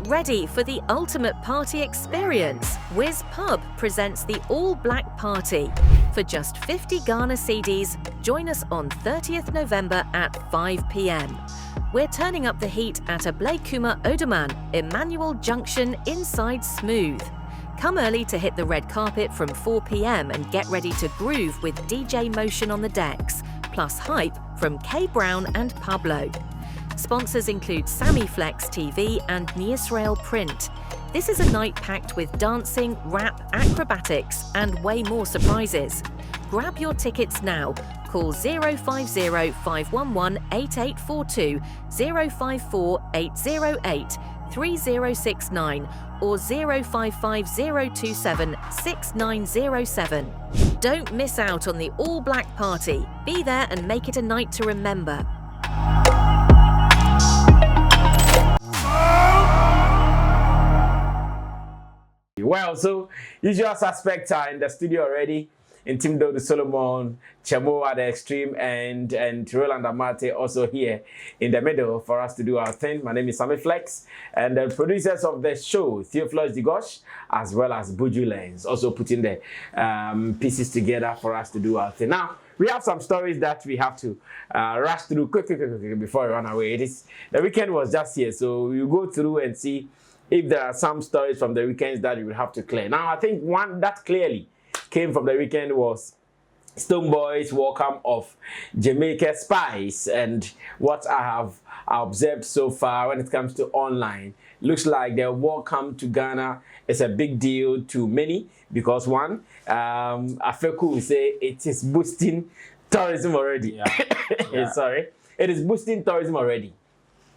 ready for the ultimate party experience? Wiz Pub presents the All Black Party. For just 50 Ghana cedis, join us on 30th November at 5 p.m. We're turning up the heat at Ablekuma Odoman, Emmanuel Junction inside Smooth. Come early to hit the red carpet from 4 p.m. and get ready to groove with DJ Motion on the decks, plus hype from K Brown and Pablo. Sponsors include Sammy Flex TV and Niisrael Print. This is a night packed with dancing, rap, acrobatics, and way more surprises. Grab your tickets now. Call 050-511-8842, 054-808-3069 or 055-027-6907. Don't miss out on the All Black Party. Be there and make it a night to remember. Well, so usual suspects are in the studio already. Intimdo the Solomon, Chemo at the extreme end, and Roland Amate also here in the middle for us to do our thing. My name is Sammy Flex, and the producers of the show, Theophilus Digosh, as well as Buju Lens, also putting the pieces together for us to do our thing. Now, we have some stories that we have to rush through quick before we run away. The weekend was just here, so we'll go through and see if there are some stories from the weekends that you will have to clear. Now, I think one that clearly came from the weekend was Stonebwoy's welcome of Jamaica Spice, and what I have observed so far when it comes to online, looks like their welcome to Ghana is a big deal to many because one, Afeku will say it is boosting tourism already. Yeah. Sorry, it is boosting tourism already.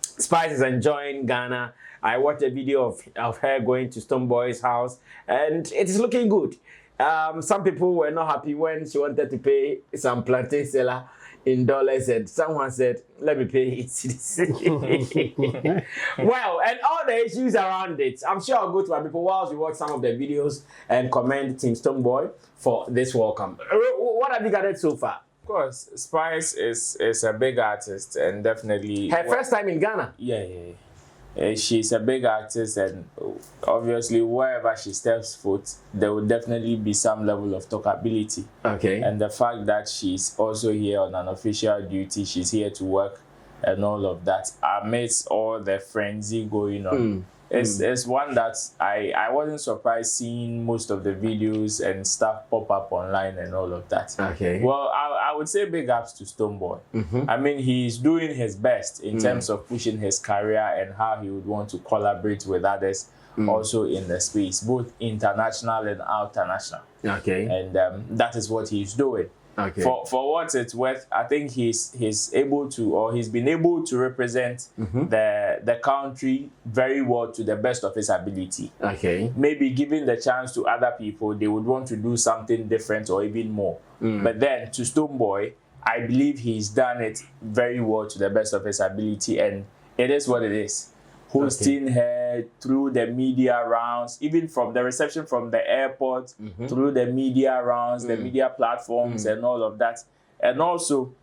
Spice is enjoying Ghana. I watched a video of her going to Stonebwoy's house, and it is looking good. Some people were not happy when she wanted to pay some plantain seller in dollars, and someone said, let me pay it. Well, and all the issues around it. I'm sure I'll go to my people whilst we watch some of the videos and commend Team Stonebwoy for this welcome. What have you gathered so far? Of course, Spice is a big artist, and definitely her first time in Ghana. Yeah. She's a big artist, and obviously wherever she steps foot, there will definitely be some level of talkability. Okay. And the fact that she's also here on an official duty, she's here to work and all of that, amidst all the frenzy going on. It's one that I wasn't surprised seeing most of the videos and stuff pop up online and all of that. Okay. Well, I would say big ups to Stonebwoy. I mean, he's doing his best in terms of pushing his career and how he would want to collaborate with others also in the space, both international and international. Okay. And that is what he's doing. Okay. For what it's worth, I think he's able to, or he's been able to represent the country very well to the best of his ability. Okay. Maybe giving the chance to other people, they would want to do something different or even more. But then to Stonebwoy, I believe he's done it very well to the best of his ability, and it is what it is. Hosting her through the media rounds, even from the reception from the airport, through the media rounds, the media platforms and all of that. And also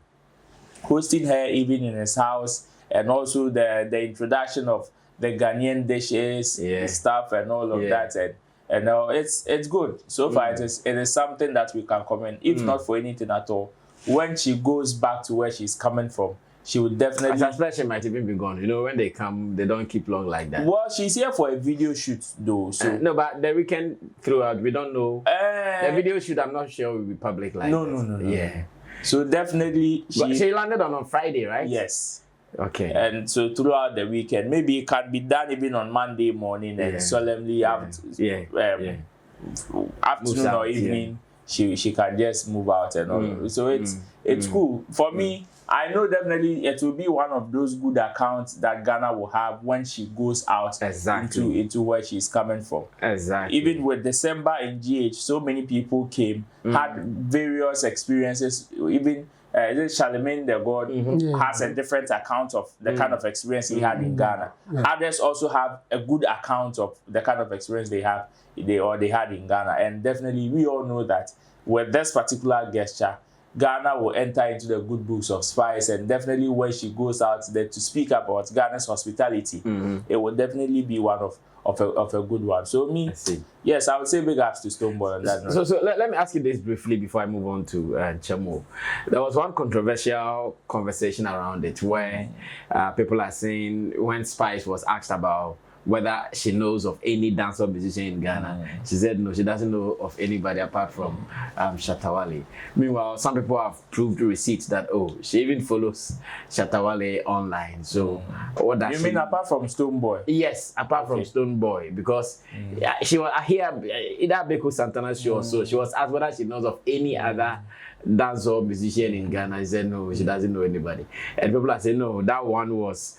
hosting her even in his house, and also the introduction of the Ghanaian dishes, stuff and all of that. And it's good. So far it is something that we can commend, if not for anything at all. When she goes back to where she's coming from, she would definitely... I suspect she might even be gone. You know, when they come, they don't keep long like that. Well, she's here for a video shoot, though. So no, but the weekend throughout, we don't know. The video shoot, I'm not sure will be public like No. Yeah. So definitely... She landed on Friday, right? Yes. Okay. And so throughout the weekend, maybe it can be done even on Monday morning and solemnly afternoon or evening. She can just move out and all. So it's cool. For me, I know definitely it will be one of those good accounts that Ghana will have when she goes out into where she's coming from. Exactly. Even with December in GH, so many people came, had various experiences. Even Charlemagne the God has a different account of the kind of experience he had in Ghana. Others also have a good account of the kind of experience they had in Ghana. And definitely we all know that with this particular gesture, Ghana will enter into the good books of Spice, and definitely when she goes out there to speak about Ghana's hospitality, it will definitely be one of a good one. So me, yes, I would say big ups to Stonebwoy on that. So let me ask you this briefly before I move on to Chemo. There was one controversial conversation around it where people are saying when Spice was asked about whether she knows of any dancehall musician in Ghana, she said no, she doesn't know of anybody apart from Shatta Wale. Meanwhile, some people have proved receipts that she even follows Shatta Wale online. So what does you mean apart from Stonebwoy? Yes, apart from Stonebwoy, because she was here either Beko Santana's show or so. She was asked whether she knows of any other dancehall musician in Ghana. She said no, she doesn't know anybody. And people are saying no, that one was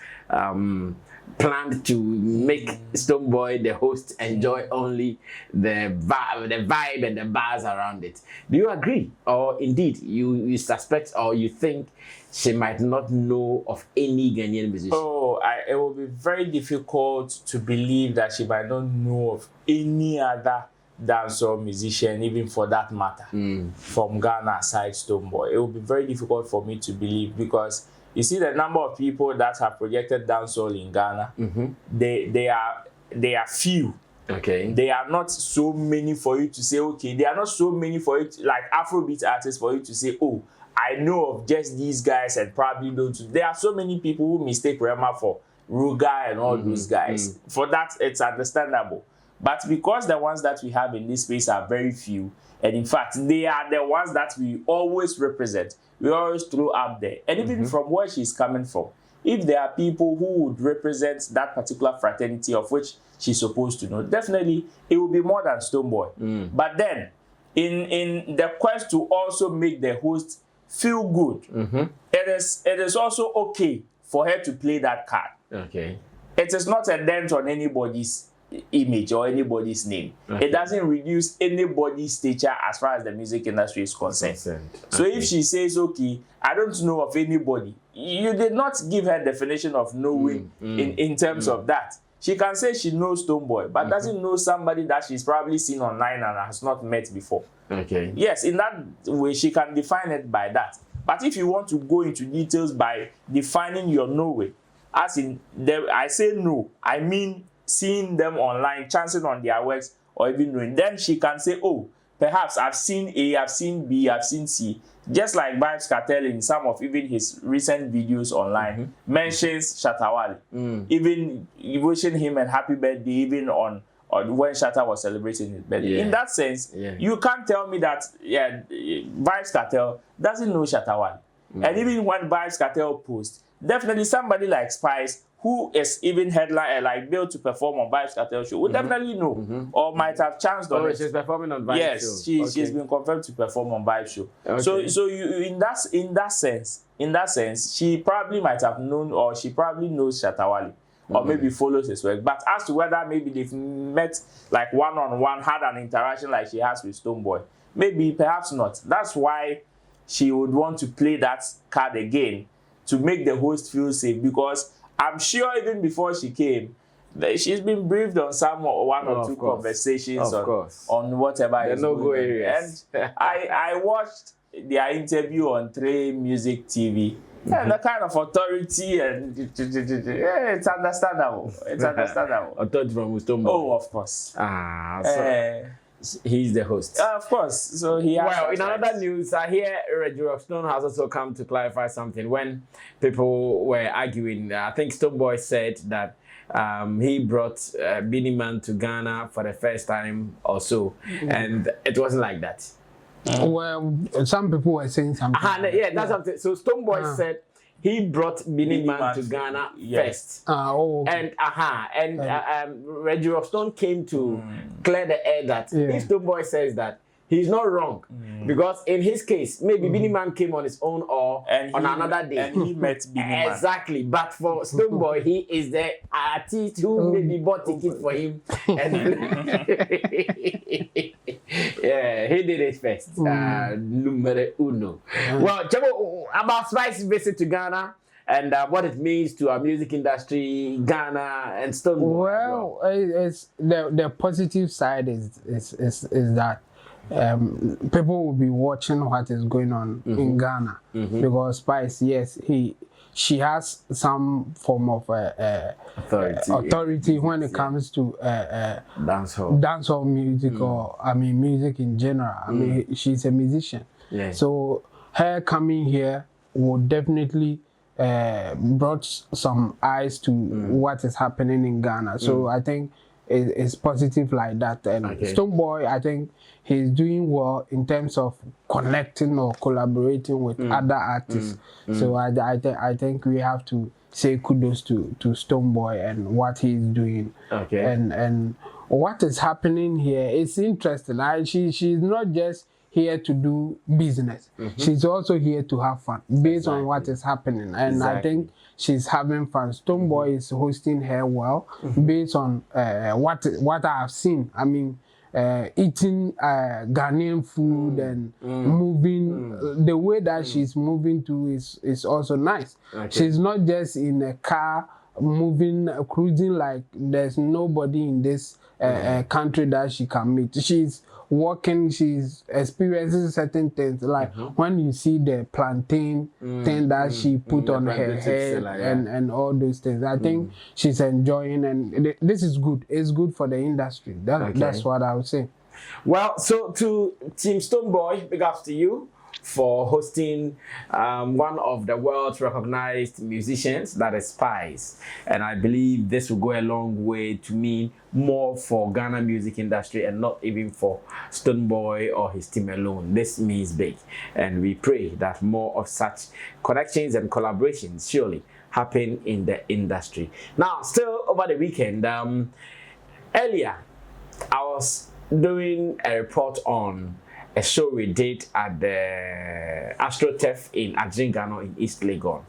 planned to make Stonebwoy, the host, enjoy only the vibe and the bars around it. Do you agree? Or indeed, you suspect or you think she might not know of any Ghanaian musician? It will be very difficult to believe that she might not know of any other dancehall musician, even for that matter, from Ghana aside Stonebwoy. It will be very difficult for me to believe, because you see the number of people that have projected dancehall in Ghana, they are few. Okay. They are not so many for you to say, okay, they are not so many for you to, like Afrobeat artists, for you to say, oh, I know of just these guys and probably don't. There are so many people who mistake Rema for Ruga and all those guys. For that, it's understandable. But because the ones that we have in this space are very few, and in fact, they are the ones that we always represent, we always throw up there. And even from where she's coming from, if there are people who would represent that particular fraternity of which she's supposed to know, definitely it will be more than Stonebwoy. But then, in the quest to also make the host feel good, it is also okay for her to play that card. Okay. It is not a dent on anybody's image or anybody's name. It doesn't reduce anybody's stature as far as the music industry is concerned. So if she says, okay, I don't know of anybody, you did not give her definition of knowing in terms of that. She can say she knows Stonebwoy, but doesn't know somebody that she's probably seen online and has not met before. Okay. Yes, in that way, she can define it by that. But if you want to go into details by defining your knowing, as in, I say no, I mean seeing them online, chancing on their works, or even knowing, then she can say, oh, perhaps I've seen A, I've seen B, I've seen C. Just like Vybz Kartel in some of even his recent videos online mentions Shatta Wale, even wishing him a happy birthday, even on when Shatta was celebrating his birthday. In that sense, you can't tell me that Vybz Kartel doesn't know Shatta Wale. And even when Vybz Kartel posts, definitely somebody like Spice, who is even headline like billed to perform on Vybz Kartel show, would definitely know or might have chanced on it. She's performing on Vybz show. Yes, she's been confirmed to perform on Vybz show. So you in that sense, she probably might have known, or she probably knows Shatta Wale, or maybe follows his work. But as to whether maybe they've met like one-on-one, had an interaction like she has with Stonebwoy, maybe perhaps not. That's why she would want to play that card again to make the host feel safe, because I'm sure even before she came, she's been briefed on one or two conversations on whatever is going on. And I watched their interview on Trey Music TV. And the kind of authority, and it's understandable. It's understandable. Authority from Stonebwoy. Oh, of course. He's the host. Of course. So he has. Well, in another news, I hear Reggie Rockstone has also come to clarify something. When people were arguing, I think Stonebwoy said that he brought Beenie Man to Ghana for the first time or so, and it wasn't like that. Well, some people were saying something. That's something. So Stonebwoy said he brought Beenie Man to Ghana first. And Reggie Rockstone came to clear the air that if Stonebwoy says that, he's not wrong. Because in his case, maybe Beenie Man came on his own or on another day. And he met Beenie Man. Exactly. But for Stonebwoy, he is the artist who maybe bought tickets for him. And he did it first. Numero uno. Well, Chabo, about Spice's visit to Ghana and what it means to our music industry, Ghana, and Stonebwoy. Well, it's the positive side is that people will be watching what is going on in Ghana because Spice, yes, she has some form of authority when it comes to dancehall music or music in general. I mean, she's a musician, so her coming here would definitely brought some eyes to what is happening in Ghana. So I think it's positive like that. And Stonebwoy, I think he's doing well in terms of connecting or collaborating with other artists. So I think we have to say kudos to Stonebwoy and what he's doing. And what is happening here is interesting. She's not just here to do business. She's also here to have fun based on what is happening. And I think she's having fun. Stonebwoy is hosting her well based on what I have seen. I mean, eating Ghanaian food and moving, the way that she's moving to is also nice. She's not just in a car moving, cruising like there's nobody in this country that she can meet. She's walking, she's experiencing certain things, like when you see the plantain thing that she put on her head and all those things. I think she's enjoying, and this is good. It's good for the industry. That's what I would say. Well, so to Team Stonebwoy, big ups to you for hosting one of the world's recognized musicians, that is Spice. And I believe this will go a long way to mean more for Ghana music industry and not even for Stonebwoy or his team alone. This means big. And we pray that more of such connections and collaborations surely happen in the industry. Now, still over the weekend, earlier, I was doing a report on a show we did at the AstroTurf in Adjingano in East Legon.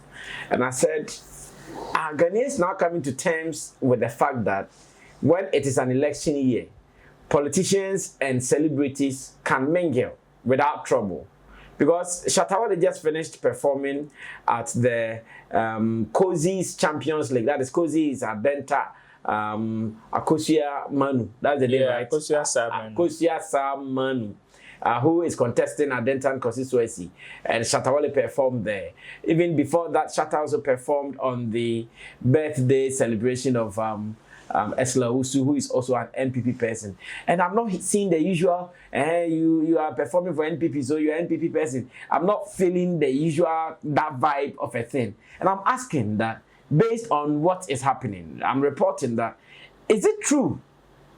And I said, are Ghanaians now coming to terms with the fact that when it is an election year, politicians and celebrities can mingle without trouble? Because Shatta just finished performing at the Cozy's Champions League. That is Cozy's Adenta Akosia Manu. That's the name, right? Akosia Sam Manu. Who is contesting at Denton constituency, and Shatta performed there. Even before that, Shatta also performed on the birthday celebration of Esla Usu, who is also an NPP person. And I'm not seeing the usual, you are performing for NPP, so you're an NPP person. I'm not feeling the usual, that vibe of a thing. And I'm asking that, based on what is happening, I'm reporting that, is it true?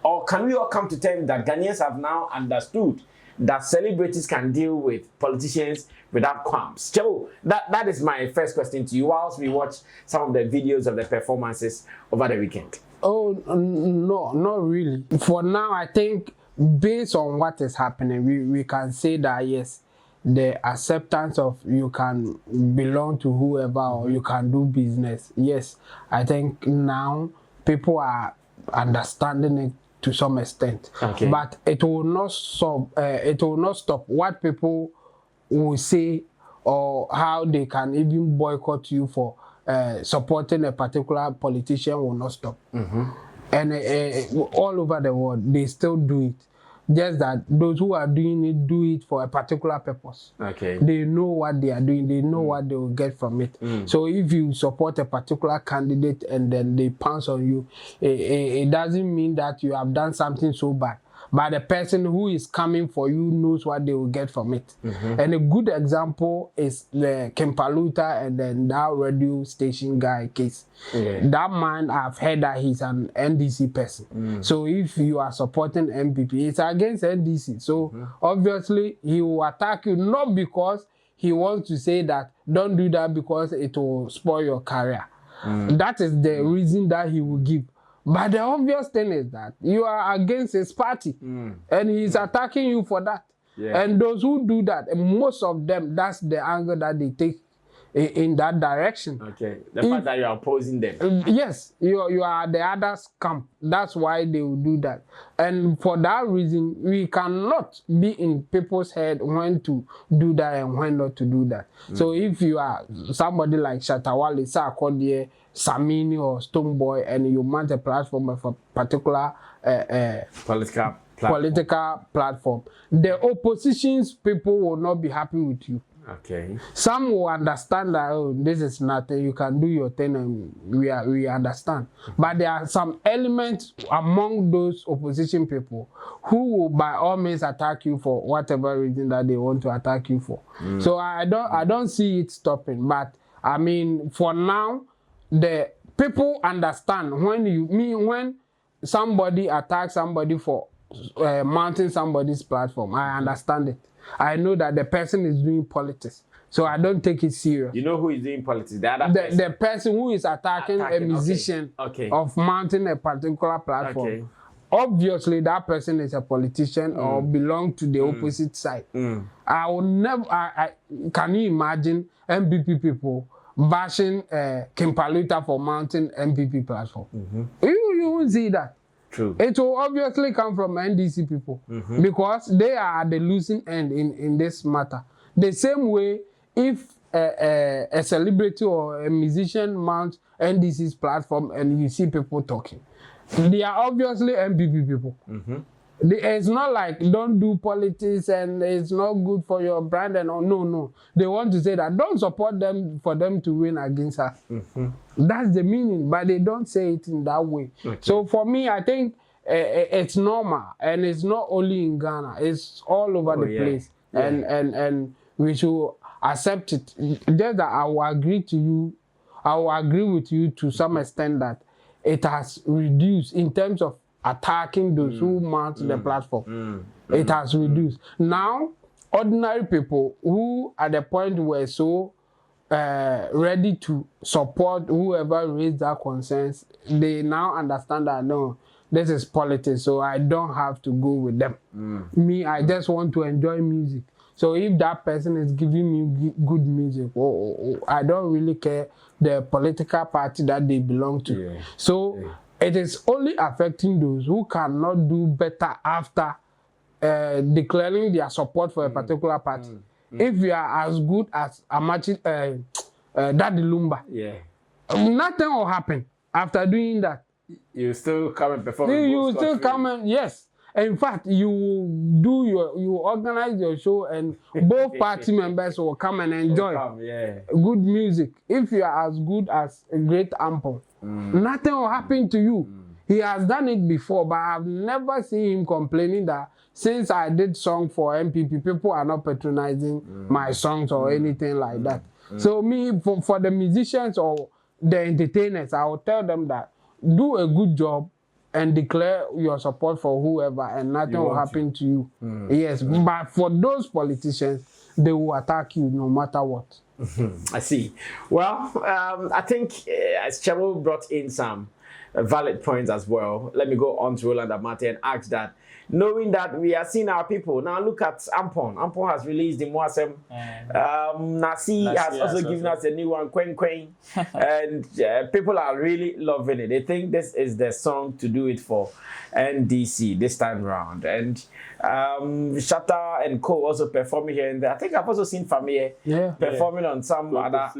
Or can we all come to terms that Ghanaians have now understood that celebrities can deal with politicians without qualms? Joe, that is my first question to you whilst we watch some of the videos of the performances over the weekend. Oh, no, not really. For now, I think based on what is happening, we can say that yes, the acceptance of you can belong to whoever or you can do business. Yes, I think now people are understanding it to some extent, but it will not stop. It will not stop what people will say or how they can even boycott you for supporting a particular politician will not stop. And all over the world, they still do it. Just that those who are doing it do it for a particular purpose. They know what they are doing. They know what they will get from it. So if you support a particular candidate and then they pounce on you, it doesn't mean that you have done something so bad. But the person who is coming for you knows what they will get from it. And a good example is the Kempaluta and then that radio station guy case. That man, I've heard that he's an NDC person. So if you are supporting MPP, it's against NDC. So obviously he will attack you, not because he wants to say that don't do that because it will spoil your career. That is the reason that he will give. But the obvious thing is that you are against his party and he's attacking you for that. And those who do that, most of them, that's the angle that they take in that direction. The fact that you are opposing them. Yes, you are the other camp. That's why they will do that. And for that reason, we cannot be in people's head when to do that and when not to do that. So if you are somebody like Shatta, Sarkodie, Sammy or Stonebwoy, and you mount a platform of a particular political political platform. The opposition's people will not be happy with you. Okay. Some will understand that, oh, this is nothing, you can do your thing, and we understand. But there are some elements among those opposition people who will by all means attack you for whatever reason that they want to attack you for. So I don't see it stopping. But I mean, for now, the people understand when somebody attacks somebody for mounting somebody's platform. I understand it. I know that the person is doing politics, so I don't take it serious. You know who is doing politics? The person who is attacking a musician of mounting a particular platform. Okay. Obviously, that person is a politician or belong to the opposite side. I will never. Can you imagine MPP people bashing Kimpaluta for mounting MPP platform? You won't see that. True. It will obviously come from NDC people because they are at the losing end in this matter. The same way, if a celebrity or a musician mounts NDC's platform and you see people talking, they are obviously MPP people. It's not like don't do politics and it's not good for your brand and all. No. They want to say that don't support them for them to win against us. That's the meaning, but they don't say it in that way. So for me, I think it's normal, and it's not only in Ghana. It's all over the place, and we should accept it. Just that I will agree to you. I will agree with you to some extent that it has reduced in terms of attacking those who mount the platform. It has reduced. Now, ordinary people who at the point were so ready to support whoever raised their concerns, they now understand that no, this is politics, so I don't have to go with them. Me, I just want to enjoy music. So if that person is giving me good music, I don't really care the political party that they belong to. So it is only affecting those who cannot do better after declaring their support for a particular party. If you are as good as Amachi, Daddy Lumba, nothing will happen after doing that. You still come and perform. You still come and yes. In fact, you organize your show and both party members will come and enjoy good music. If you are as good as a great Ample, nothing will happen to you. He has done it before, but I've never seen him complaining that since I did song for MPP, people are not patronizing my songs or anything like that. So me, for the musicians or the entertainers, I will tell them that do a good job and declare your support for whoever, and nothing will happen to you. Yes, but for those politicians, they will attack you no matter what. I see. Well, I think as Chemo brought in some valid points as well, let me go on to Roland Amate and ask that, knowing that we are seeing our people, now look at Ampon. Ampon has released the Moasem. Nasi has also given us a new one, Quen Quen. And people are really loving it. They think this is the song to do it for NDC this time round. And Shatta and Co also performing here and there. I think I've also seen Fameye performing on some other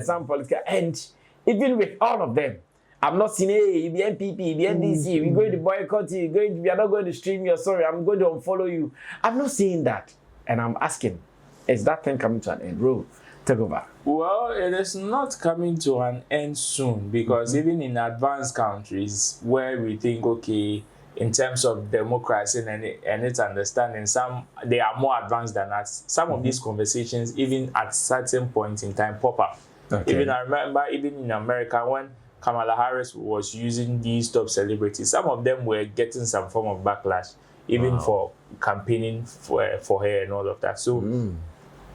some political. And even with all of them, I'm not saying, hey, the NPP, the NDC, we're going to boycott you, we are not going to stream your story, I'm going to unfollow you. I'm not saying that. And I'm asking, is that thing coming to an end? Ro, take over. Well, it is not coming to an end soon, because even in advanced countries where we think, okay, in terms of democracy and its understanding, they are more advanced than us. Some of these conversations, even at certain points in time, pop up. Even I remember, even in America, when Kamala Harris was using these top celebrities, some of them were getting some form of backlash, even for campaigning for her and all of that. So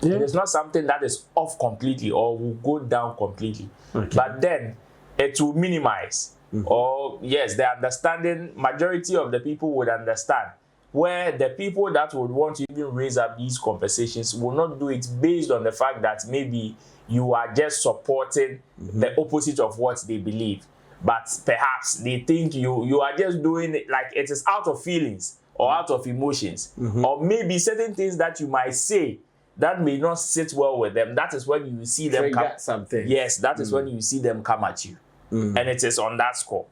it is not something that is off completely or will go down completely. But then it will minimize. Or yes, the understanding, majority of the people would understand, where the people that would want to even raise up these conversations will not do it based on the fact that maybe you are just supporting the opposite of what they believe. But perhaps they think you are just doing it like it is out of feelings or out of emotions. Or maybe certain things that you might say that may not sit well with them. That is when you see them come. Something. Yes, that is when you see them come at you. And it is on that score.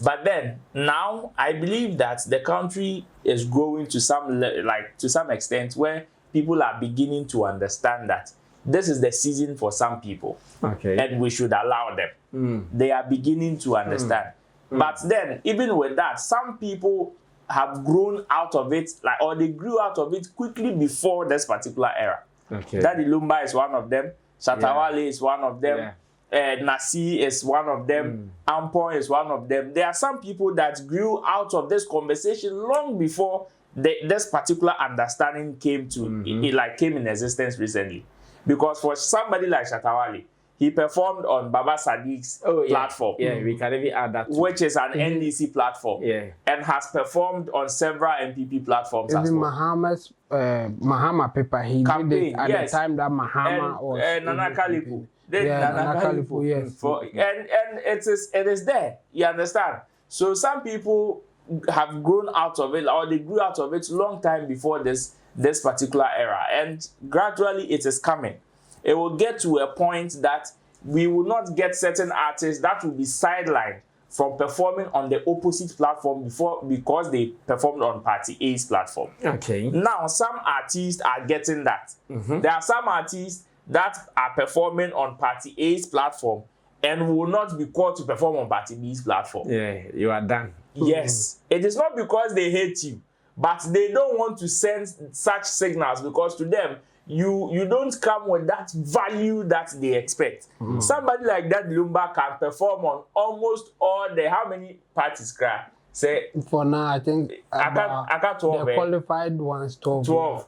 But then now I believe that the country is growing to some extent where people are beginning to understand that this is the season for some people, and we should allow them. They are beginning to understand. But then, even with that, some people have grown out of it, or they grew out of it quickly before this particular era. Daddy Lumba is one of them. Shatta Wale is one of them. Nasi is one of them. Ampon is one of them. There are some people that grew out of this conversation long before this particular understanding came to it came in existence recently. Because for somebody like Shatta Wale, he performed on Baba Sadiq's platform. Yeah, we can even add that too. Which is an NDC platform. And has performed on several MPP platforms as well. Mahama's Mahama paper, he campaign, did it at the time that Mahama was. Nana Kalipu. Nana Kalipu, yes. And it is there. You understand? So some people have grown out of it, or they grew out of it long time before this particular era. And gradually it is coming. It will get to a point that we will not get certain artists that will be sidelined from performing on the opposite platform because they performed on Party A's platform. Now, some artists are getting that. There are some artists that are performing on Party A's platform and will not be called to perform on Party B's platform. Yeah, you are done. Yes. It is not because they hate you, but they don't want to send such signals because to them, you don't come with that value that they expect. Somebody like that Lumba can perform on almost all how many parties cry? Say for now, I think I got 12. The qualified ones 12.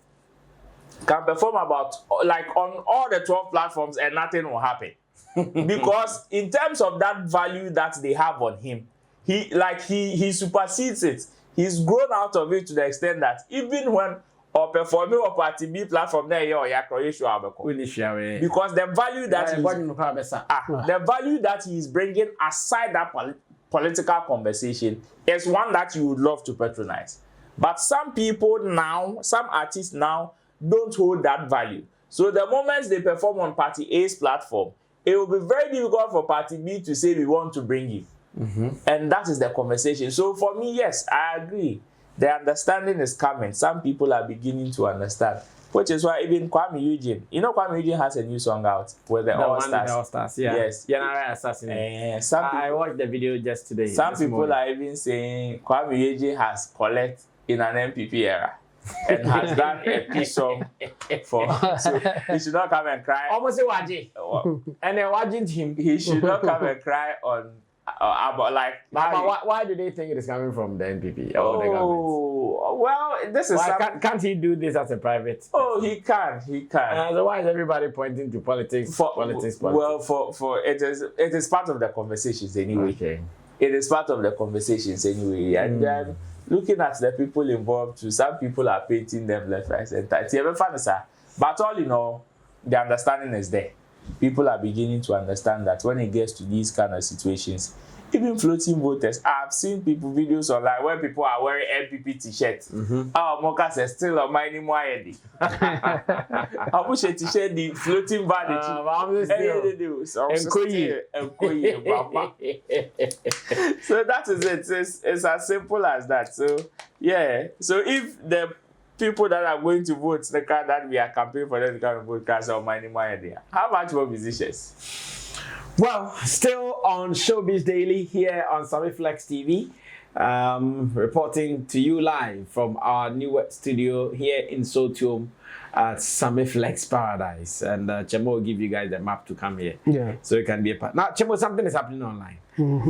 Can perform on all the 12 platforms and nothing will happen. Because in terms of that value that they have on him, he supersedes it. He's grown out of it to the extent that even when or performing on Party B platform there, because the value that he's bringing aside that political conversation is one that you would love to patronize. But some people now, some artists now, don't hold that value. So the moment they perform on Party A's platform, it will be very difficult for Party B to say we want to bring you. And that is the conversation. So for me, yes, I agree. The understanding is coming. Some people are beginning to understand. Which is why even Kwame Eugene, Kwame Eugene has a new song out with the All Stars. All Stars, yeah. Yes. I watched the video just today. Some people are even saying Kwame Eugene has collect in an MPP era and has done a peace song for. So he should not come and cry. Almost a waji. And they're watching him. He should not come and cry on. Why do they think it is coming from the NPP or the government? Well, this is. Can't he do this as a private? He can. So why is everybody pointing to politics? Well, for it is part of the conversations anyway. Okay. It is part of the conversations anyway, and then looking at the people involved too, some people are painting them left, right, center. It's even funny, sir. But all in all, the understanding is there. People are beginning to understand that when it gets to these kind of situations, even floating voters, I've seen videos online where people are wearing NPP t-shirts. Our Mocha says still on my name. I push a t-shirt, the floating van. So that is it. It's as simple as that. So yeah. So if the people that are going to vote, the card that we are campaigning for them to come and vote, cast on my name, how much more musicians? Well, still on Showbiz Daily here on Sammy Flex TV, reporting to you live from our new studio here in Sotium at Sammy Flex Paradise. And Chemo will give you guys the map to come here. Yeah. So you can be a part. Now, Chemo, something is happening online.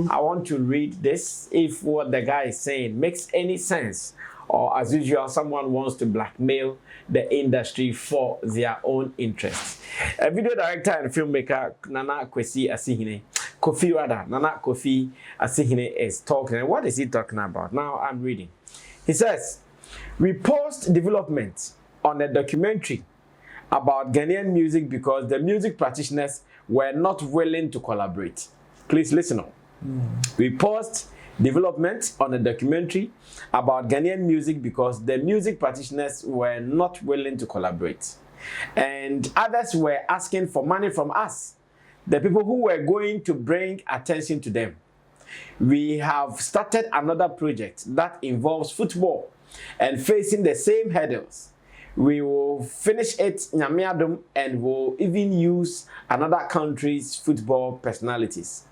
I want to read this. If what the guy is saying makes any sense, or as usual, someone wants to blackmail the industry for their own interests. A video director and filmmaker, Nana Kofi Asihine is talking. And what is he talking about? Now I'm reading. He says, we post development on a documentary about Ghanaian music because the music practitioners were not willing to collaborate. Please listen up. We post development on a documentary about Ghanaian music because the music practitioners were not willing to collaborate. And others were asking for money from us, the people who were going to bring attention to them. we have started another project that involves football and facing the same hurdles. We will finish it Nyamiadum and will even use another country's football personalities.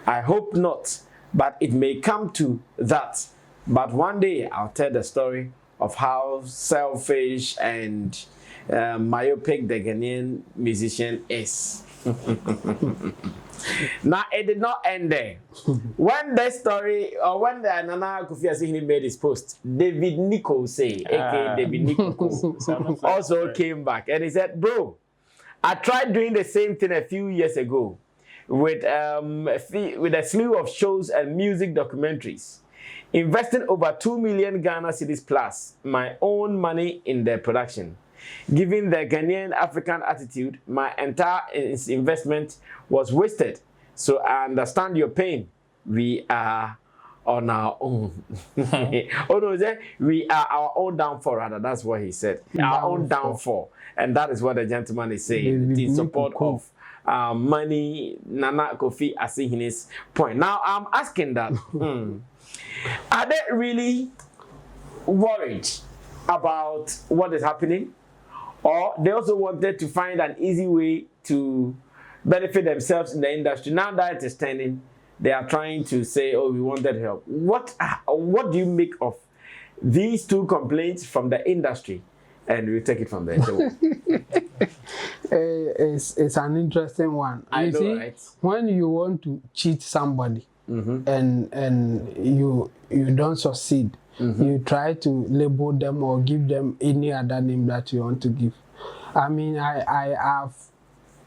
I hope not, but it may come to that. But one day I'll tell the story of how selfish and myopic the Ghanaian musician is. Now, it did not end there. When the story, or when the Nana Kofi Asihini made his post, David Nikose, aka David Nikose, also came back and he said, bro, I tried doing the same thing a few years ago with a slew of shows and music documentaries, investing over 2 million Ghana cedis plus my own money in their production. Given the Ghanaian African attitude, my entire investment was wasted. So I understand your pain. We are on our own. Oh no, we are our own downfall, rather. That's what he said. Our own downfall. And that is what the gentleman is saying in support of money, Nana Kofi Asihini's point. Now I'm asking that, are they really worried about what is happening? Or they also wanted to find an easy way to benefit themselves in the industry. Now that it is turning, they are trying to say, oh, we wanted help. What do you make of these two complaints from the industry? And we'll take it from there. It's an interesting one. I know, see, right? When you want to cheat somebody and you don't succeed, you try to label them or give them any other name that you want to give. I mean, I have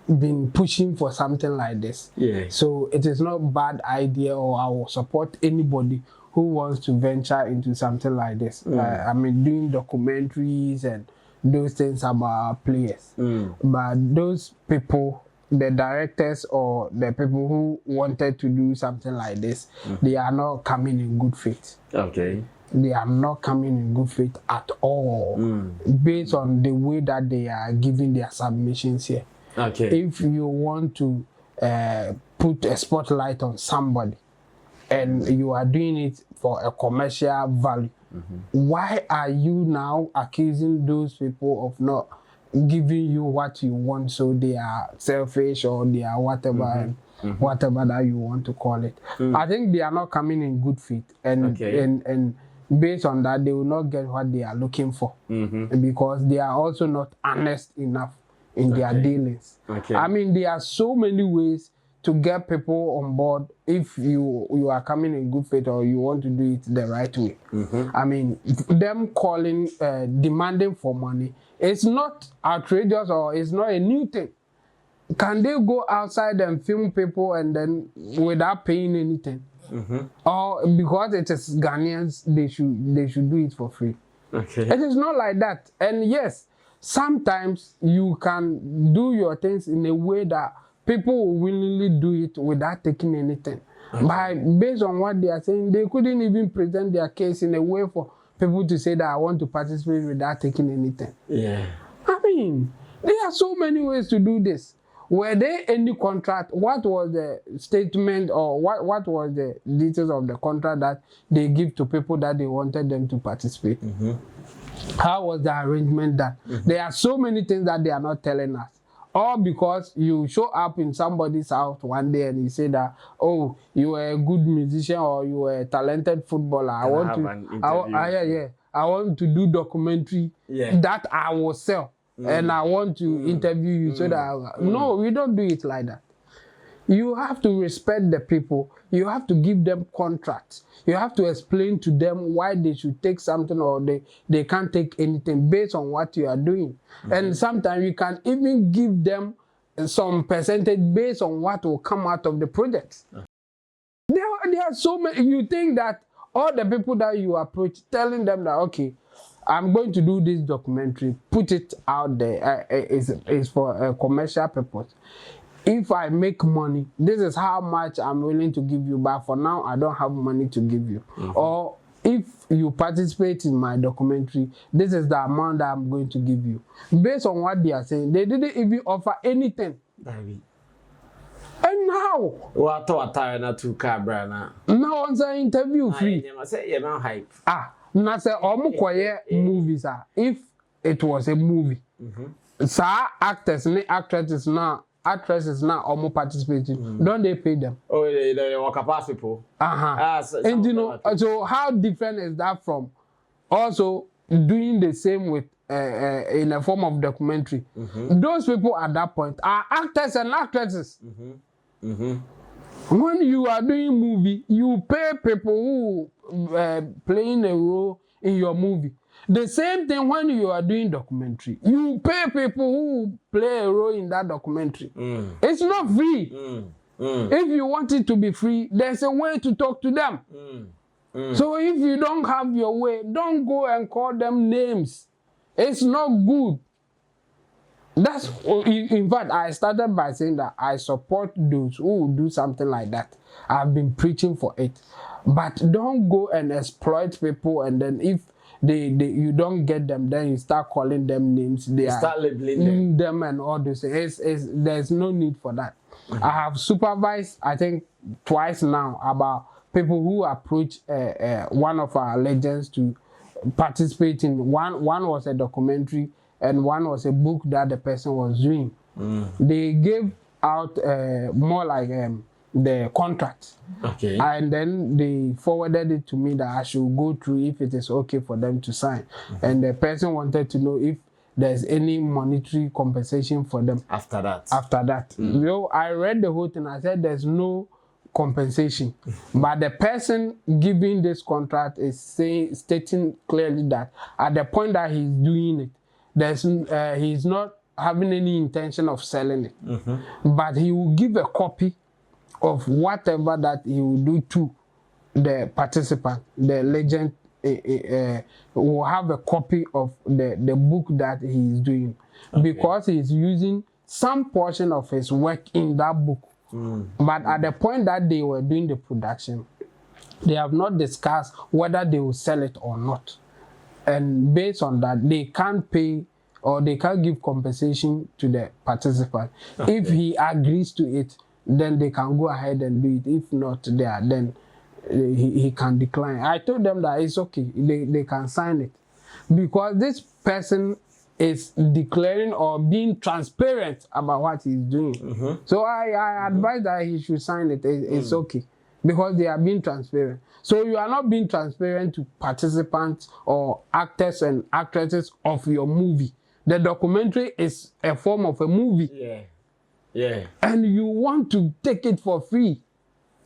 been pushing for something like this. Yeah. So it is not a bad idea, or I will support anybody who wants to venture into something like this. I mean, doing documentaries and those things about players. But those people, the directors or the people who wanted to do something like this, they are not coming in good faith. Okay. They are not coming in good faith at all, based on the way that they are giving their submissions here. Okay. If you want to put a spotlight on somebody and you are doing it for a commercial value, why are you now accusing those people of not giving you what you want, so they are selfish or they are whatever, whatever that you want to call it? I think they are not coming in good faith, and and based on that, they will not get what they are looking for, because they are also not honest enough in their dealings. I mean, there are so many ways to get people on board if you are coming in good faith or you want to do it the right way. I mean, them calling, demanding for money, it's not outrageous or it's not a new thing. Can they go outside and film people and then without paying anything? Or because it is Ghanaians, they should do it for free. It is not like that. And yes, sometimes you can do your things in a way that people will willingly do it without taking anything. But based on what they are saying, they couldn't even present their case in a way for people to say that I want to participate without taking anything. I mean, there are so many ways to do this. Were there any contract? What was the statement, or what was the details of the contract that they give to people that they wanted them to participate? How was the arrangement done? There are so many things that they are not telling us. All because you show up in somebody's house one day and you say that, oh, you are a good musician or you are a talented footballer. I want to do documentary that I will sell. And I want to interview you so that no, we don't do it like that. You have to respect the people. You have to give them contracts. You have to explain to them why they should take something or they can't take anything based on what you are doing. And sometimes you can even give them some percentage based on what will come out of the project. There are so many. You think that all the people that you approach, telling them that, okay, I'm going to do this documentary, put it out there, is for a commercial purpose. If I make money, this is how much I'm willing to give you, but for now, I don't have money to give you. Or if you participate in my documentary, this is the amount that I'm going to give you. Based on what they are saying, they didn't even offer anything. And How? What attire na to cabra na? Now on the interview free. I say you're not hype. Na say omukoye movies if it was a movie. Sa actors and actresses now omu participating. Don't they pay them? Oh, they walk past people. And you know, so how different is that from also doing the same with in a form of documentary? Those people at that point are actors and actresses. When you are doing movie, you pay people who playing a role in your movie. The same thing when you are doing documentary. You pay people who play a role in that documentary. It's not free. If you want it to be free, there's a way to talk to them. So if you don't have your way, don't go and call them names. It's not good. That's, in fact, I started by saying that I support those who do something like that. I've been preaching for it. But don't go and exploit people, and then if you don't get them, then you start calling them names. They start labeling them and all this. There's no need for that. I have supervised, I think, twice now about people who approach one of our legends to participate in. One was a documentary and one was a book that the person was doing. They gave out more like the contract. Okay. And then they forwarded it to me that I should go through if it is okay for them to sign. And the person wanted to know if there's any monetary compensation for them. After that. You know, I read the whole thing. I said there's no compensation. But the person giving this contract is stating clearly that at the point that he's doing it, he's not having any intention of selling it. But he will give a copy of whatever that he will do to the participant. The legend will have a copy of the book that he is doing, because he is using some portion of his work in that book. But at the point that they were doing the production, they have not discussed whether they will sell it or not. And based on that, they can't pay or they can't give compensation to the participant. If he agrees to it, then they can go ahead and do it. If not there, then he can decline. I told them that it's okay. They can sign it. Because this person is declaring or being transparent about what he's doing. So I advise that he should sign it. It's okay. Because they are being transparent. So you are not being transparent to participants or actors and actresses of your movie. The documentary is a form of a movie. And you want to take it for free.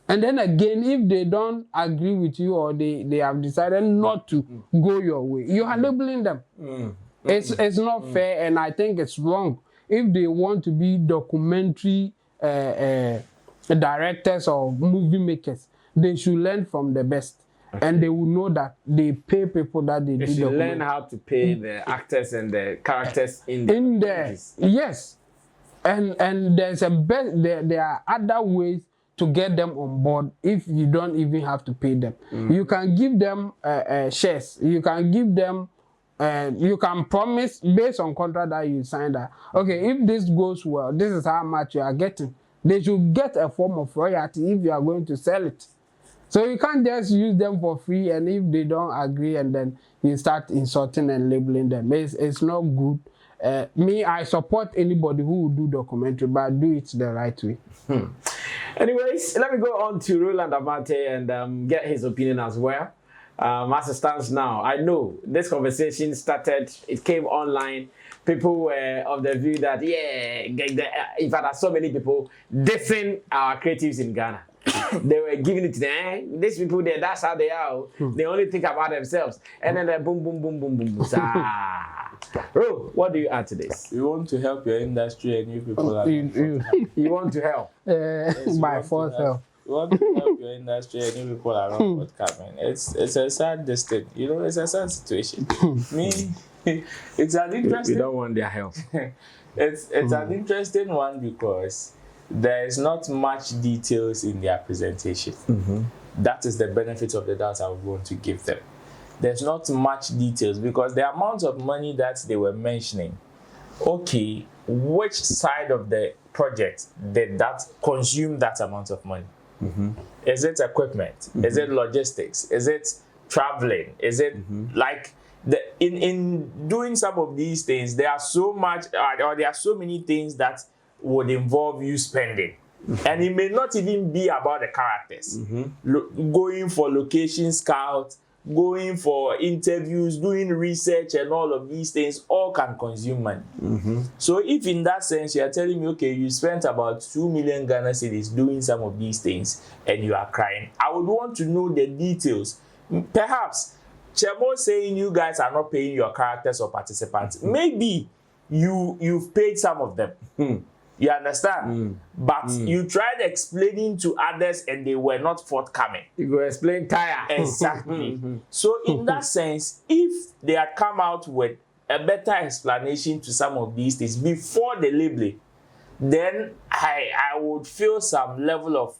And then again, if they don't agree with you or they have decided not to go your way, you are labeling them. It's not fair, and I think it's wrong. If they want to be documentary directors or movie makers, they should learn from the best. And they will know that they pay people that they do. They should learn how to pay the actors and the characters in there. Yes. And there's there are other ways to get them on board if you don't even have to pay them. You can give them shares. You can give them, you can promise based on contract that you signed that, okay, if this goes well, this is how much you are getting. They should get a form of royalty if you are going to sell it. So you can't just use them for free, and if they don't agree, and then you start insulting and labeling them. It's not good. I support anybody who will do documentary, but do it the right way. Anyways, let me go on to Roland Amate and get his opinion as well. As it stands now, I know this conversation started, it came online. People were of the view that, in fact, so many people dissing our creatives in Ghana. They were giving it to them. These people there, that's how they are. They only think about themselves. And then they boom, boom, boom, boom, boom, boom. Bro, what do you add to this? You want to help your industry and you people are you want to help? By force help. You want to help your industry and you people are not forthcoming. It's a sad thing. You know, it's a sad situation. It's an interesting. We don't want their help. It's an interesting one because there is not much details in their presentation. That is the benefit of the doubt I would want to give them. There's not much details because the amount of money that they were mentioning, okay, which side of the project did that consume that amount of money? Is it equipment? Is it logistics? Is it traveling? Is it like in doing some of these things, there are so much or there are so many things that would involve you spending. And it may not even be about the characters. Going for location scout, going for interviews, doing research and all of these things all can consume money. So if in that sense you are telling me, okay, you spent about 2 million Ghana cedis doing some of these things and you are crying, I would want to know the details. Perhaps Chemo saying you guys are not paying your characters or participants. Maybe you've paid some of them. You understand? But you tried explaining to others and they were not forthcoming. You go explain tire. Exactly. So in that sense, if they had come out with a better explanation to some of these things before the labeling, then I would feel some level of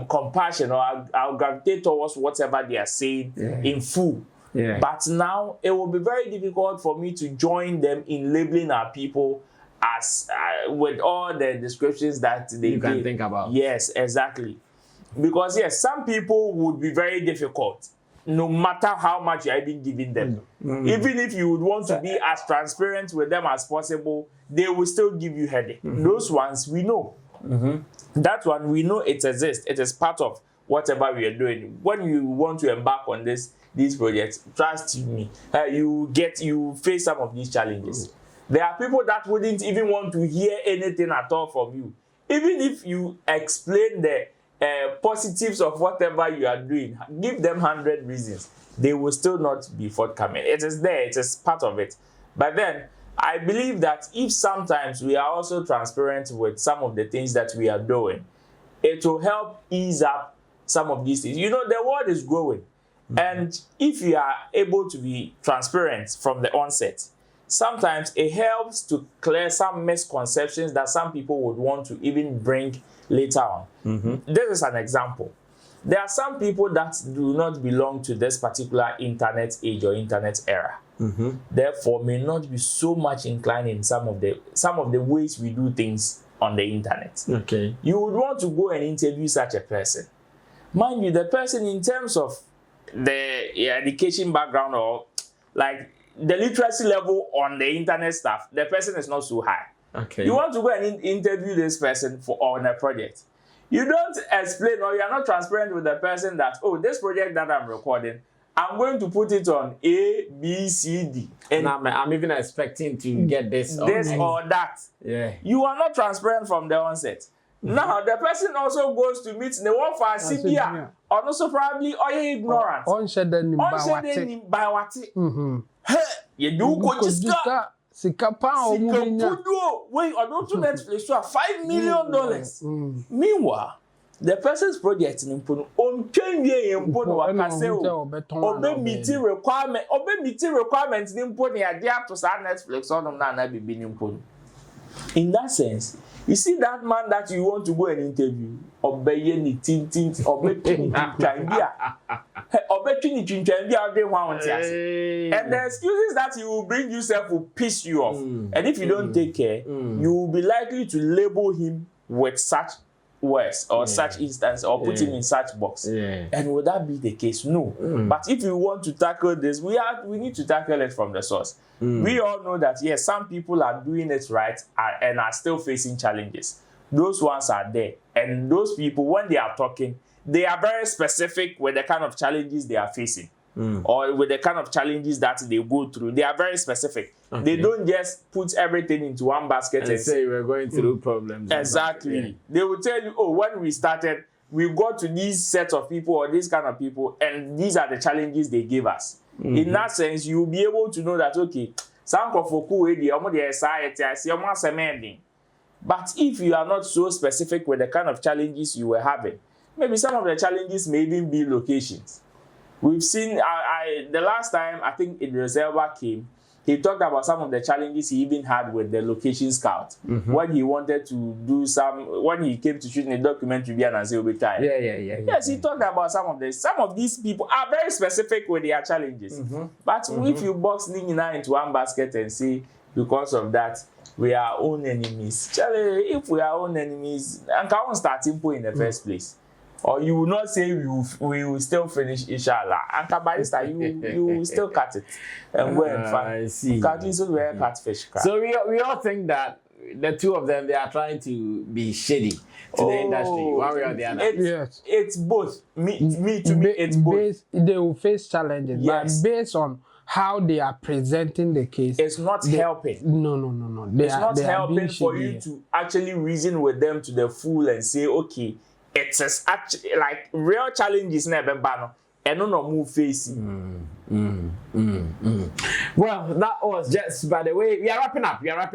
compassion, or I'll gravitate towards whatever they are saying in full. But now it will be very difficult for me to join them in labeling our people as with all the descriptions that they can think about. Yes, exactly. Because yes, some people would be very difficult, no matter how much you are even giving them. Even if you would want to be as transparent with them as possible, they will still give you headache. Those ones we know. That one we know it exists. It is part of whatever we are doing. When you want to embark on these projects, trust me, you face some of these challenges. There are people that wouldn't even want to hear anything at all from you. Even if you explain the positives of whatever you are doing, give them 100 reasons, they will still not be forthcoming. It is there, it is part of it. But then, I believe that if sometimes we are also transparent with some of the things that we are doing, it will help ease up some of these things. You know, the world is growing. And if you are able to be transparent from the onset, sometimes it helps to clear some misconceptions that some people would want to even bring later on. This is an example. There are some people that do not belong to this particular internet age or internet era. Therefore, may not be so much inclined in some of the ways we do things on the internet. Okay. You would want to go and interview such a person. Mind you, the person in terms of the education background or like the literacy level on the internet stuff, the person is not so high. Okay. You want to go and interview this person on a project. You don't explain or you are not transparent with the person that, oh, this project that I'm recording, I'm going to put it on A, B, C, D. And I'm even expecting to get this or that. Yeah. You are not transparent from the onset. Now, the person also goes to meet the one for CBA, or also probably ignorant. On Sheldon by what? You do go just Kwadwo, wait, or don't Netflix so $5 million. Meanwhile, the person's project in Impono on 10 years in Impono obey meeting requirements in Impono ya to start Netflix on them na be in Impono. In that sense, you see that man that you want to go and interview, obey any tin obey and the excuses that he will bring yourself will piss you off. And if you don't take care, you will be likely to label him with such words or such instance or put him in such box. And would that be the case? No. But if you want to tackle this, we need to tackle it from the source. We all know that yes, some people are doing it right and are still facing challenges. Those ones are there. And those people, when they are talking, they are very specific with the kind of challenges they are facing. Or with the kind of challenges that they go through. They are very specific. Okay. They don't just put everything into one basket and say we're going through problems. Exactly. They will tell you, oh, when we started, we got to these sets of people or this kind of people, and these are the challenges they gave us. In that sense, you'll be able to know that, okay, but if you are not so specific with the kind of challenges you were having, maybe some of the challenges may even be locations. We've seen, the last time, I think Idris Elba came, he talked about some of the challenges he even had with the location scout. When he wanted to do when he came to shoot in a documentary, Yes, he talked about some of this. Some of these people are very specific with their challenges. But if you box Nina into one basket and say, because of that, we are our own enemies. Charlie, if we are our own enemies, and can't start simple in the first place. Or you will not say we will still finish inshallah. And by this time you will still cut it and go and find. I see. So we are catfish. So we all think that the two of them, they are trying to be shady to the industry, one way or the other. It's both. Me, it's both. They will face challenges, but based on how they are presenting the case, it's not helping. No. It's not helping for you to actually reason with them to the full and say, okay, it's actually like real challenges never ban. And no move facing. Well, that was just, by the way, we are wrapping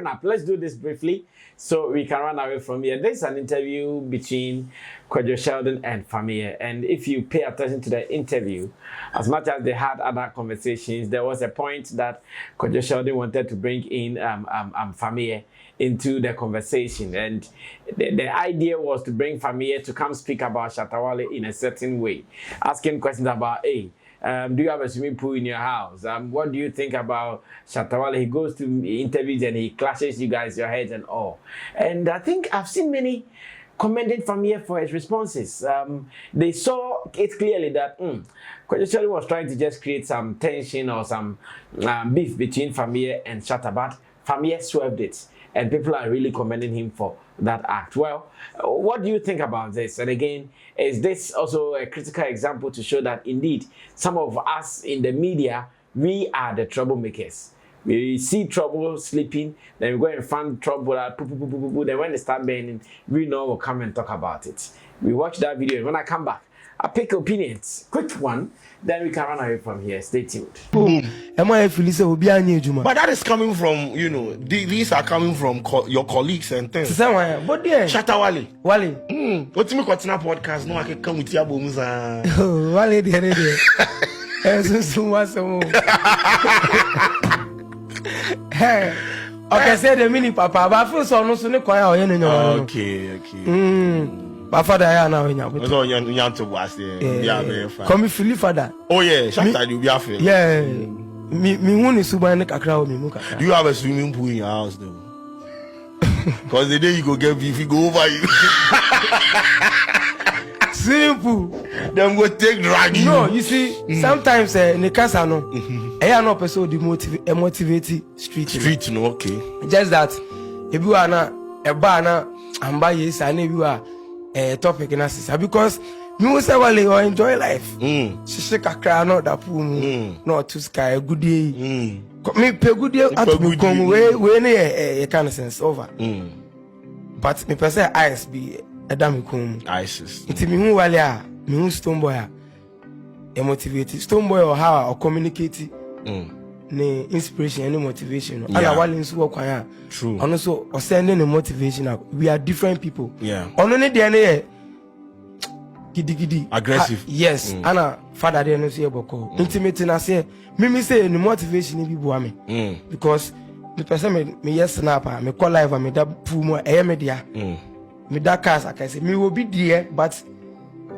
up. Let's do this briefly so we can run away from here. There's an interview between Kwadwo, Sheldon and Fameye. And if you pay attention to the interview, as much as they had other conversations, there was a point that Kwadwo Sheldon wanted to bring in Fameye into the conversation, and the idea was to bring Fameye to come speak about Shatta Wale in a certain way, asking questions about, hey, do you have a swimming pool in your house? What do you think about Shatta Wale? He goes to interviews and he clashes you guys, your heads and all. And I think I've seen many commending Fameye for his responses. They saw it clearly that Kwadwo Sheldon was trying to just create some tension or some beef between Fameye and Shatta, but Fameye swerved it. And people are really commending him for that act. Well, what do you think about this? And again, is this also a critical example to show that indeed some of us in the media, we are the troublemakers? We see trouble sleeping, then we go and find trouble, then when they start burning, we know we'll come and talk about it. We watch that video, and when I come back, I pick opinions, quick one, then we can run away from here. Stay tuned. But that is coming from, you know, these are coming from your colleagues and things. Shatta Wale. What's me continue podcast? No, I can come with your booms. Wale, okay, say the mini papa, but I feel so no sooner quiet. Okay. My father, I know you to watch there. Come if father. Oh yeah, Shatta, you be afraid. Yeah, me won is super in the crowd. Do you have a swimming pool in your house though? Because the day you go get beef, he go over you. Swimming pool. Them go take drag you. No, you see, sometimes in the casa no, I know person the motivate street. No, okay. Just that if you are not a banner and buy yes, and if you are a topic in assist because you must say well you enjoy life. She shake a cry not that pool, not to sky a good day. Me pay good day at to come when a kind of sense over. But me per se ice be a damn cool. ISIS. It's me who Wale, me who Stonebwoy, a motivated Stonebwoy or how or communicate. Ne inspiration and motivation. And Wale is work on true. And also sending the motivation. We are different people. Yeah. Only DNA gidi. Aggressive. Yes. And father they no say boko. Intimate na say me say the motivation be boa me. Because the person me yes snapper, me call live me da pull more media. Me da cars I can say me will be there but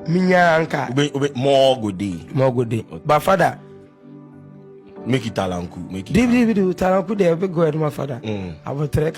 me nya anka more good day. Okay. But father make it talanku. Make it. Dibi talanku dey be go my father. I will try.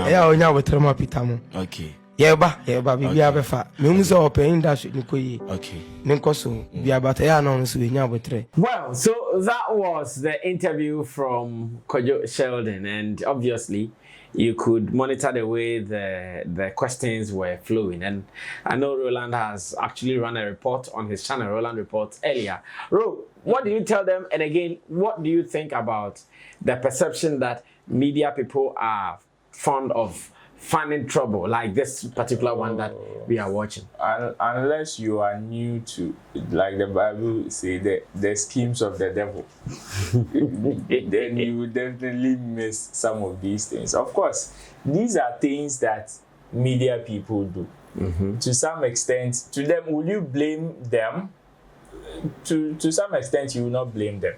Yeah, onya will try my pitamo. Okay. Yeah, bibi abefa. Me unso open that should nkoyi. Okay. Nenkoso bi abata ya na onso enya abotre. Well, so that was the interview from Kwadwo Sheldon, and obviously you could monitor the way the questions were flowing. And I know Roland has actually run a report on his channel, Roland Reports, earlier. Ro, what do you tell them? And again, what do you think about the perception that media people are fond of finding trouble, like this particular one that we are watching? Unless you are new to, like the Bible say, the schemes of the devil, then you will definitely miss some of these things. Of course, these are things that media people do. To some extent, to them, will you blame them? To some extent, you will not blame them.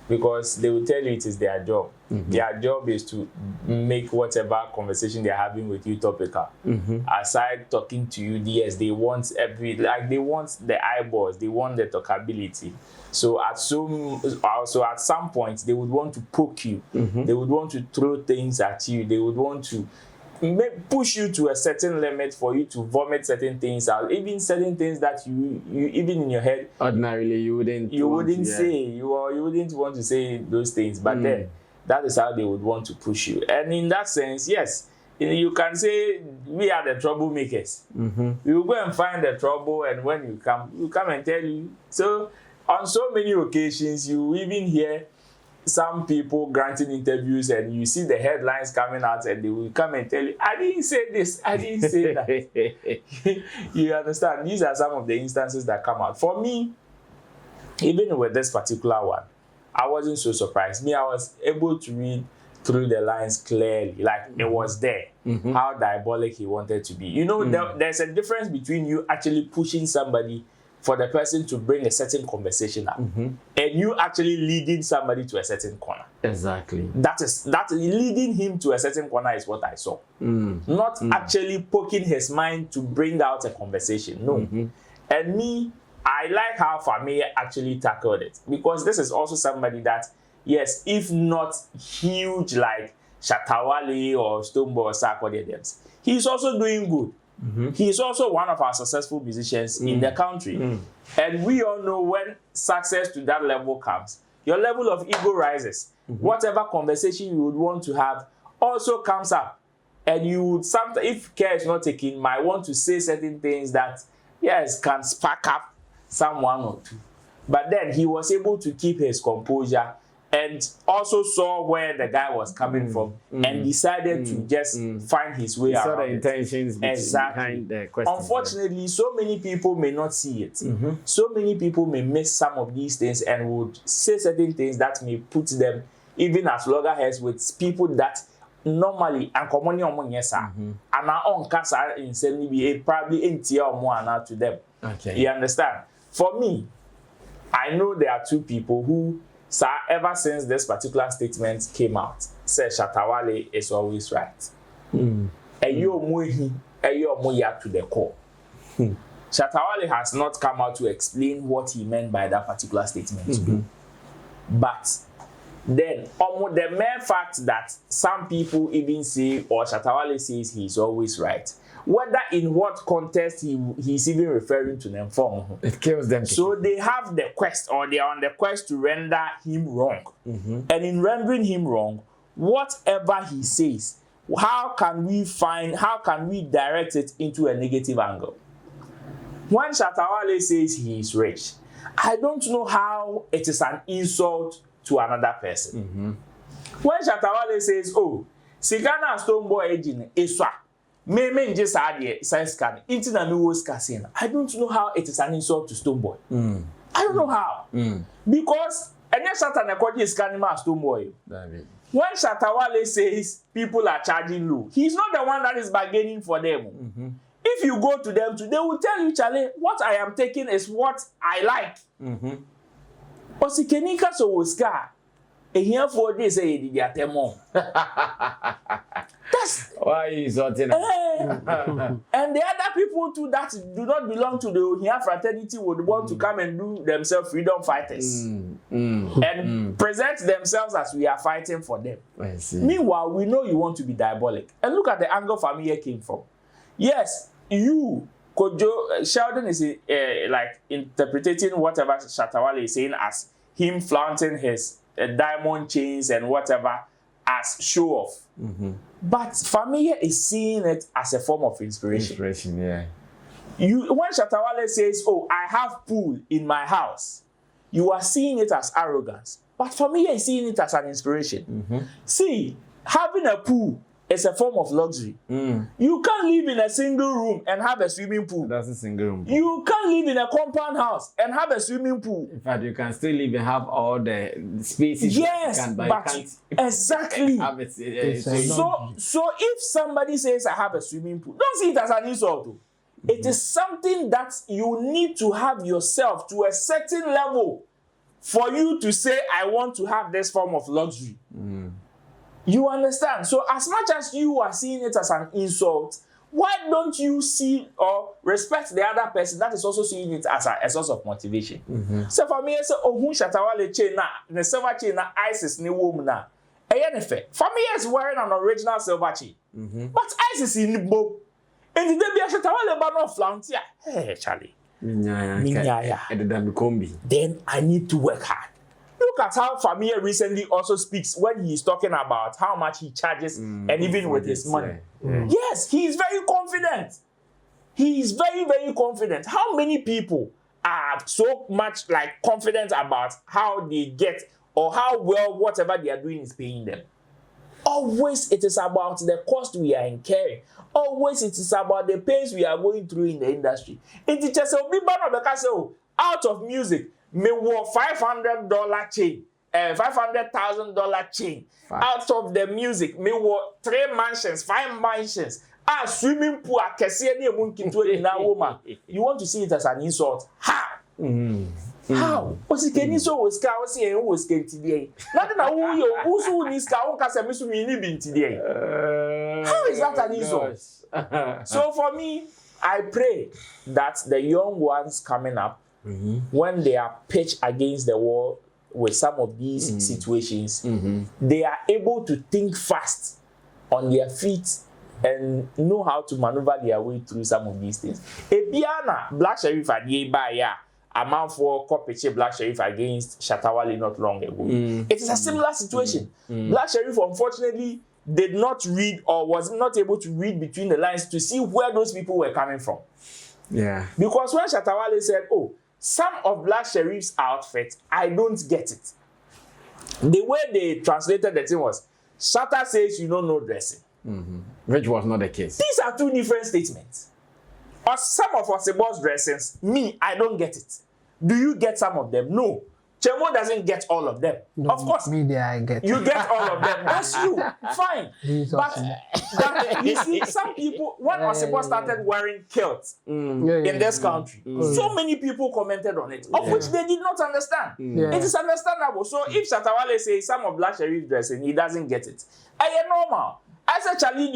because they will tell you it is their job. Their job is to make whatever conversation they're having with you topical. Aside talking to you, yes, they want they want the eyeballs, they want the talkability. So at some point, they would want to poke you. They would want to throw things at you. They would want to push you to a certain limit for you to vomit certain things out, even certain things that you even in your head ordinarily you wouldn't say, you wouldn't want to say those things, but then that is how they would want to push you. And in that sense, yes, you can say we are the troublemakers. We will go and find the trouble, and when you come and tell you. So on so many occasions, you even hear some people granting interviews, and you see the headlines coming out, and they will come and tell you, I didn't say this, I didn't say that. You understand? These are some of the instances that come out. For me, even with this particular one, I wasn't so surprised. I was able to read through the lines clearly, like it was there, how diabolic he wanted to be. You know, there's a difference between you actually pushing somebody for the person to bring a certain conversation up, and you actually leading somebody to a certain corner. Exactly. That leading him to a certain corner is what I saw. Not actually poking his mind to bring out a conversation. No. And me, I like how Fameye actually tackled it, because this is also somebody that, yes, if not huge like Shatta, Wale or Stonebwoy or Sarkodie, he's also doing good. He is also one of our successful musicians in the country. And we all know when success to that level comes, your level of ego rises. Whatever conversation you would want to have also comes up. And you would sometimes, if care is not taken, might want to say certain things that, yes, can spark up someone or two. But then he was able to keep his composure and also saw where the guy was coming from and decided to just find his way around the intentions behind the question. Unfortunately, so many people may not see it. So many people may miss some of these things and would say certain things that may put them even as loggerheads with people that normally and common and our own casa in semi probably ain't to them. Okay. You understand? For me, I know there are two people who, ever since this particular statement came out, said Shatta Wale is always right. And you to the core. Shatta Wale has not come out to explain what he meant by that particular statement. But then, the mere fact that some people even say, or Shatta Wale says he's always right, whether in what context he's even referring to them from, it kills them. So they have the quest, or they are on the quest to render him wrong. And in rendering him wrong, whatever he says, how can we direct it into a negative angle? When Shatta Wale says he is rich, I don't know how it is an insult to another person. When Shatta Wale says, oh, Sikana Stonebwoy agent is I don't know how it is an insult to Stonebwoy. I don't know how. Because Shatta is Stonebwoy. When Shatta Wale says people are charging low, he's not the one that is bargaining for them. If you go to them, they will tell you, Charlie, what I am taking is what I like. Osikenika so Oscar. Here for this, say that's why is sorting. And the other people too that do not belong to the Ohia fraternity would want to come and do themselves freedom fighters and present themselves as we are fighting for them. Meanwhile, we know you want to be diabolic. And look at the angle Fameye came from. Yes, you, Sheldon is like interpreting whatever Shatta Wale is saying as him flaunting his diamond chains and whatever as show off. But Fameye is seeing it as a form of inspiration. When Shatta Wale says, oh, I have pool in my house, you are seeing it as arrogance. But Fameye is seeing it as an inspiration. See, having a pool is a form of luxury. You can't live in a single room and have a swimming pool. That's a single room. You can't live in a compound house and have a swimming pool. In fact, you can still live and have all the spaces. Yes, but exactly. So if somebody says I have a swimming pool, don't see it as an insult. It is something that you need to have yourself to a certain level for you to say, I want to have this form of luxury. You understand? So as much as you are seeing it as an insult, why don't you see or respect the other person that is also seeing it as a source of motivation? So for me, I say, oh, who Shatta Wale chain na the silver chain na ISIS ni woman na. For me, is wearing an original silver chain, but ISIS in the book. And the day Shatta Wale ban off flaunt ya. Hey, Charlie. Then I need to work hard. Look at how Fameye recently also speaks when he is talking about how much he charges and even with his money. Yes, he is very confident. He is very, very confident. How many people are so much like confident about how they get or how well whatever they are doing is paying them? Always it is about the cost we are incurring. Always it is about the pains we are going through in the industry. It is just out of music. Me wore $500 chain, $500,000 chain. Out of the music, me wore 3 mansions, 5 mansions. Swimming pool, you want to see it as an insult? How? How? What's it can so was car was here was today? Nothing who needs car can say today. How is that an insult? So for me, I pray that the young ones coming up, when they are pitched against the wall with some of these situations, they are able to think fast on their feet and know how to maneuver their way through some of these things. Ebiana, Black Sheriff at Yebaya, a man for copy Black Sheriff against Shatta Wale not long ago. It is a similar situation. Black Sheriff, unfortunately, did not read or was not able to read between the lines to see where those people were coming from. Yeah. Because when Shatta Wale said, oh, some of Black Sheriff's outfit, I don't get it. The way they translated the thing was, Shatta says you don't know dressing. Which was not the case. These are 2 different statements. Or some of us boss dressings, me, I don't get it. Do you get some of them? No. Chemo doesn't get all of them. No, of course. Media, I get you get all of them. That's you. Fine. But you see, some people, when Osebo started wearing kilts in this country, so many people commented on it, of which they did not understand. It is understandable. So if Shatta Wale says some of Black Sheriff dressing, he doesn't get it. Normal. I said, Charlie,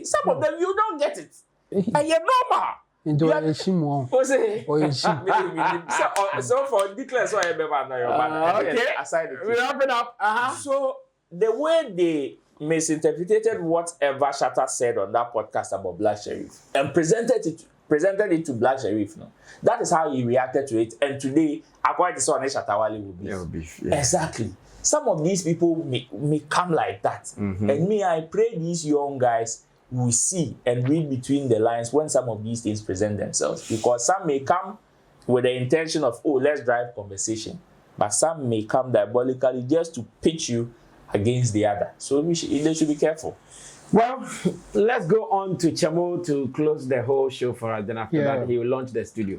some of them you don't get it. Normal. So for declare so okay. Aside we wrap it up. So the way they misinterpreted whatever Shatta said on that podcast about Black Sheriff and presented it to Black Sheriff, no, that is how he reacted to it. And today, according to Shatta Wale will be. Exactly. Some of these people may come like that. And me, I pray these young guys will see and read between the lines when some of these things present themselves. Because some may come with the intention of, oh, let's drive conversation. But some may come diabolically just to pitch you against the other. So they should be careful. Well, let's go on to Chemo to close the whole show for us. Then after that, he will launch the studio.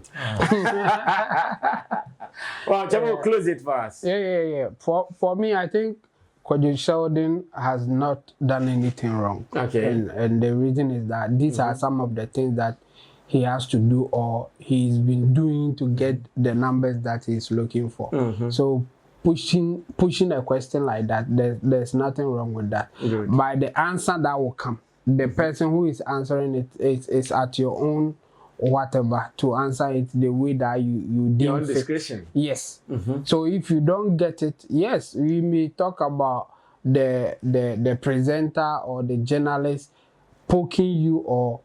Well, Chemo, close it for us. Yeah. For me, I think Kwadwo Sheldon has not done anything wrong. Okay. And the reason is that these are some of the things that he has to do or he's been doing to get the numbers that he's looking for. So pushing a question like that, there's nothing wrong with that. By the answer that will come, the person who is answering it is at your own whatever to answer it the way that you deem your own discretion. Yes. So if you don't get it, yes, we may talk about the presenter or the journalist poking you or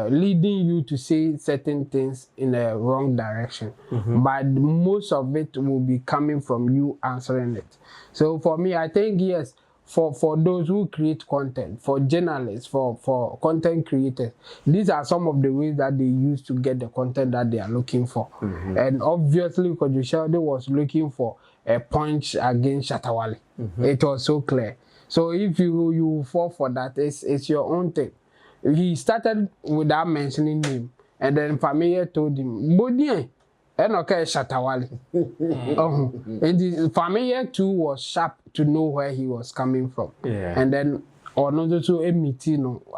leading you to say certain things in a wrong direction. But most of it will be coming from you answering it. So for me, I think yes, for those who create content, for journalists, for content creators, these are some of the ways that they use to get the content that they are looking for. And obviously, Kwadwo Sheldon was looking for a punch against Shatta Wale. It was so clear. So if you fall for that, it's your own thing. He started without mentioning him, and then Fameye told him, "Bodie, and okay, Shatta Wale." And the Fameye too was sharp to know where he was coming from, and then another to emit,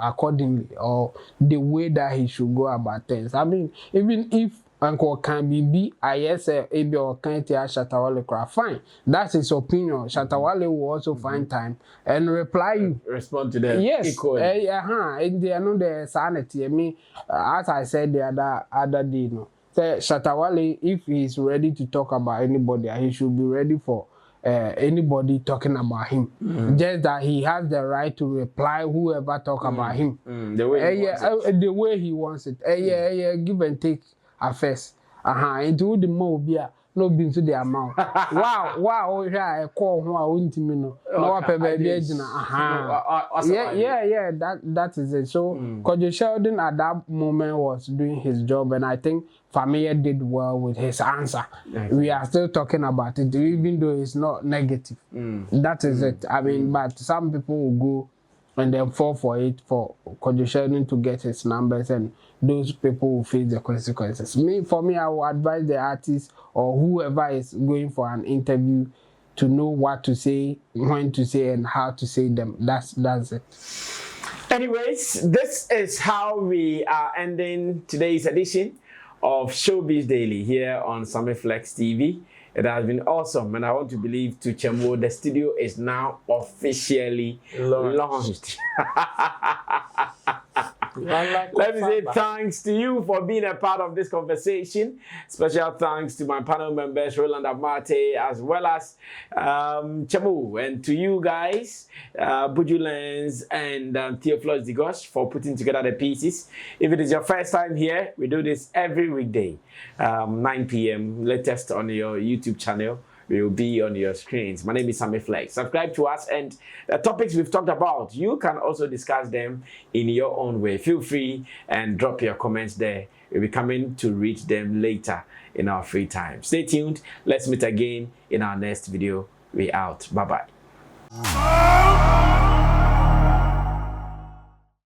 accordingly, or the way that he should go about things. I mean, even if Uncle can be I yes maybe or can't Shatta Wale cry. Fine. That's his opinion. Shatta Wale will also find time and reply you. Respond to them. Yes. Equally. And they know the sanity. I mean, as I said the other day, no. Say Shatta Wale, if he's ready to talk about anybody, he should be ready for anybody talking about him. Just that he has the right to reply whoever talk about him. The way he wants it. The way he wants it. Give and take affairs. Into the mobile. No being to the amount. Wow, yeah, a call who I wouldn't know. No, that is it. So, because Sheldon at that moment was doing his job, and I think Fameye did well with his answer. We are still talking about it, even though it's not negative. That is it. I mean, but some people will go and then fall for it for Kwadwo Sheldon to get his numbers, and those people will face the consequences. For me, I will advise the artist or whoever is going for an interview to know what to say, when to say, and how to say them. That's it. Anyways, this is how we are ending today's edition of Showbiz Daily here on Sammy Flex TV. It has been awesome, and I want to believe to Chemo, the studio is now officially launched. Let me say thanks to you for being a part of this conversation. Special thanks to my panel members, Roland Amate, as well as Chemo, and to you guys, Buju Lens and Theophilus Digos, for putting together the pieces. If it is your first time here, we do this every weekday, 9 p.m. latest on your YouTube channel. We will be on your screens. My name is Sammy Flex. Subscribe to us, and the topics we've talked about, you can also discuss them in your own way. Feel free and drop your comments there. We'll be coming to read them later in our free time. Stay tuned. Let's meet again in our next video. We out. Bye-bye.